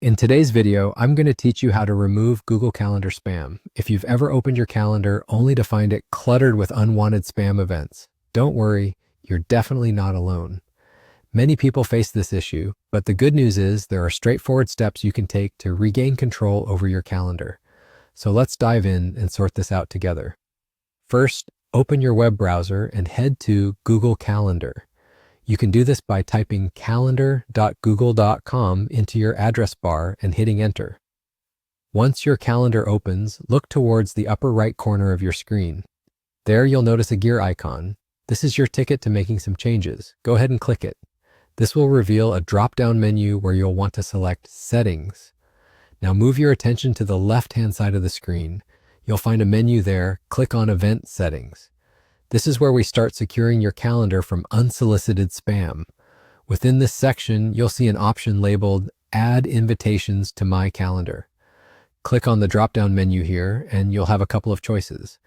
In today's video, I'm going to teach you how to remove Google Calendar spam if you've ever opened your calendar only to find it cluttered with unwanted spam events. Don't worry, you're definitely not alone. Many people face this issue, but the good news is there are straightforward steps you can take to regain control over your calendar. So let's dive in and sort this out together. First, open your web browser and head to Google Calendar. You can do this by typing calendar.google.com into your address bar and hitting enter. Once your calendar opens, look towards the upper right corner of your screen. There you'll notice a gear icon. This is your ticket to making some changes. Go ahead and click it. This will reveal a drop-down menu where you'll want to select Settings. Now move your attention to the left-hand side of the screen. You'll find a menu there. Click on Event Settings. This is where we start securing your calendar from unsolicited spam. Within this section, you'll see an option labeled Add Invitations to My Calendar. Click on the drop-down menu here, and you'll have a couple of choices.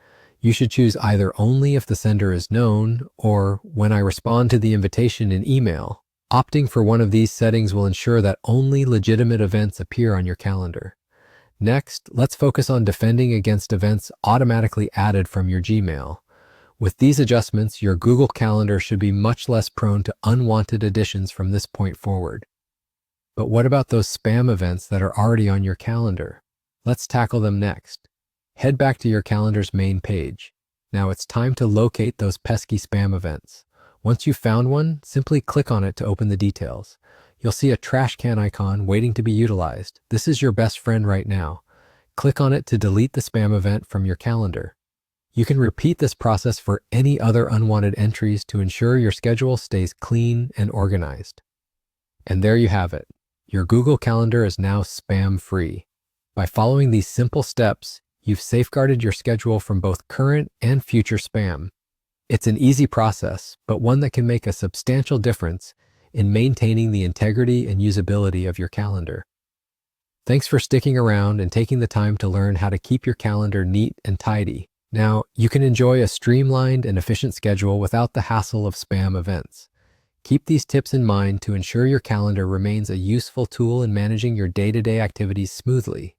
You should choose either Only if the sender is known, or When I respond to the invitation in email. Opting for one of these settings will ensure that only legitimate events appear on your calendar. Next, let's focus on defending against events automatically added from your Gmail. With these adjustments, your Google Calendar should be much less prone to unwanted additions from this point forward. But what about those spam events that are already on your calendar? Let's tackle them next. Head back to your calendar's main page. Now it's time to locate those pesky spam events. Once you've found one, simply click on it to open the details. You'll see a trash can icon waiting to be utilized. This is your best friend right now. Click on it to delete the spam event from your calendar. You can repeat this process for any other unwanted entries to ensure your schedule stays clean and organized. And there you have it. Your Google Calendar is now spam-free. By following these simple steps, you've safeguarded your schedule from both current and future spam. It's an easy process, but one that can make a substantial difference in maintaining the integrity and usability of your calendar. Thanks for sticking around and taking the time to learn how to keep your calendar neat and tidy. Now, you can enjoy a streamlined and efficient schedule without the hassle of spam events. Keep these tips in mind to ensure your calendar remains a useful tool in managing your day-to-day activities smoothly.